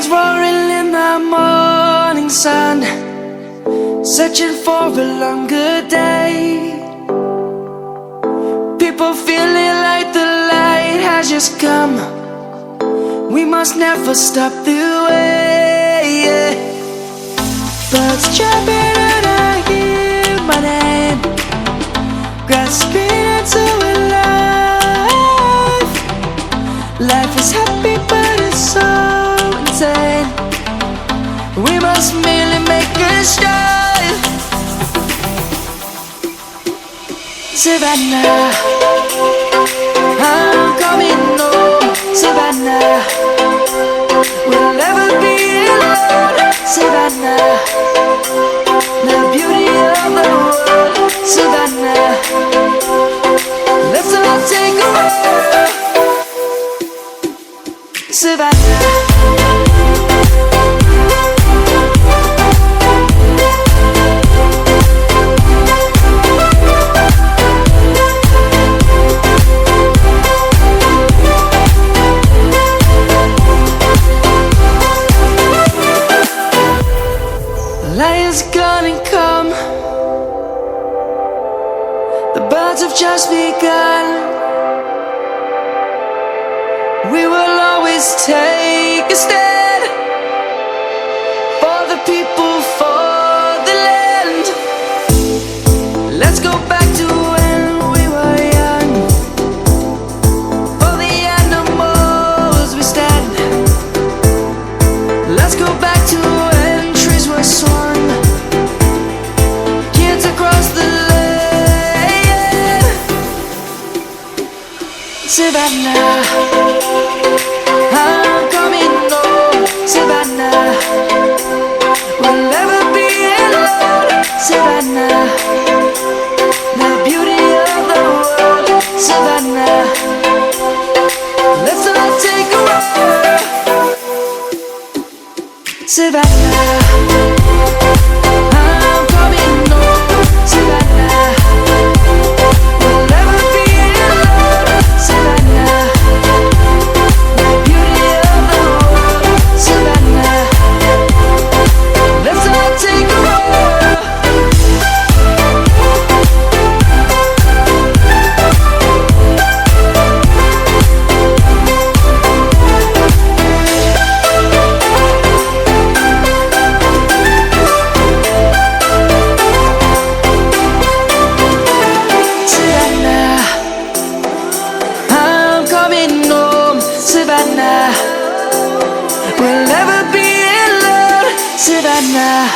lions roaring in the morning sun, searching for a longer day. People feeling like the light has just come. We must never stop the way, yeah. Birds chirping and I hear my name, grasping into a life. Life is happy but it's so insane. We must merely make a start. Savannah, I'm coming home. Savannah, we'll never be alone. Savannah, the beauty of the world. Savannah, let's all take a walk. Savannah, lion's gonna come. The birds have just begun. We will always take a stand for the people, for the land. Let's go back to when we were young. For the animals we stand. Let's go back to when trees were swung, kids across the land. Savannah, I'm coming home. Savannah, we'll never be alone. Savannah, the beauty of the world. Savannah, let's all take a walk. Savannah, I'm coming home. Savannah, we'll never be alone. Savannah, the beauty of the world. Savannah, let's all take a walk. Savannah, I'm coming home. Savannah, we'll never be alone. Savannah.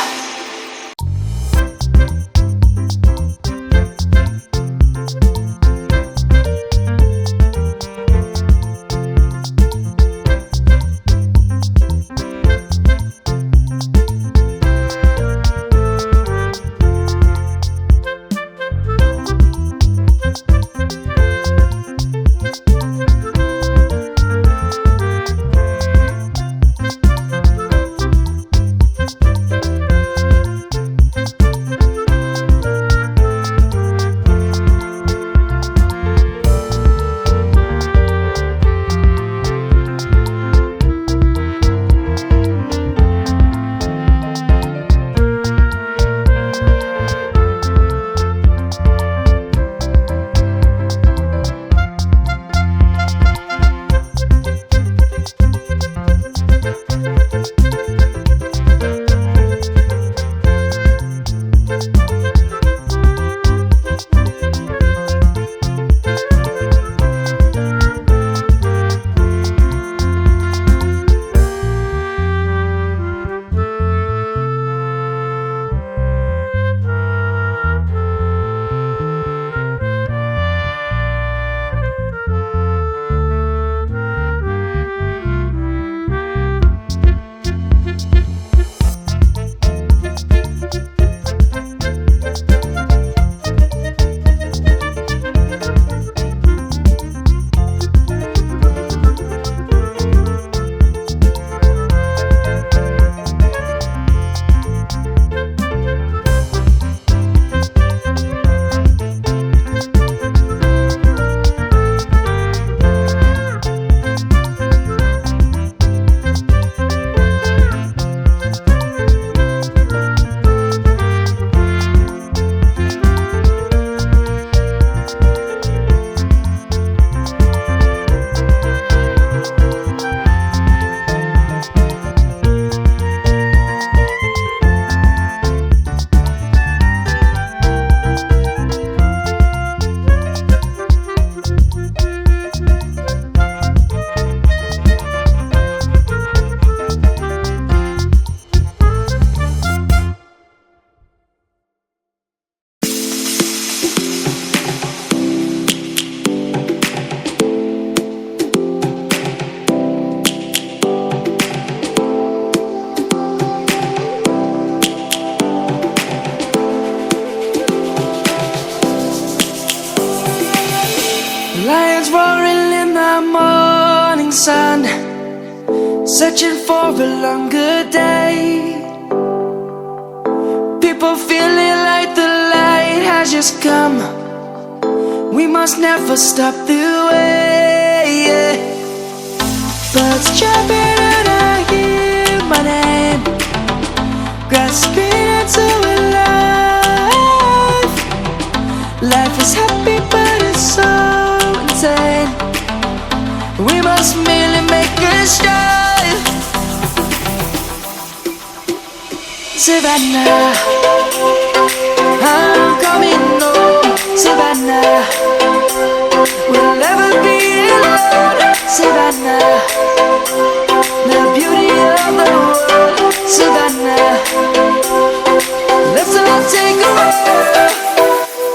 morning sun, searching for a longer day. People feeling like the light has just come. We must never stop the way. Birds jumping and I hear my name, grasping into a life. Life is happy but it's so insane. We must merely make a strive. Savannah, I'm coming home. Savannah,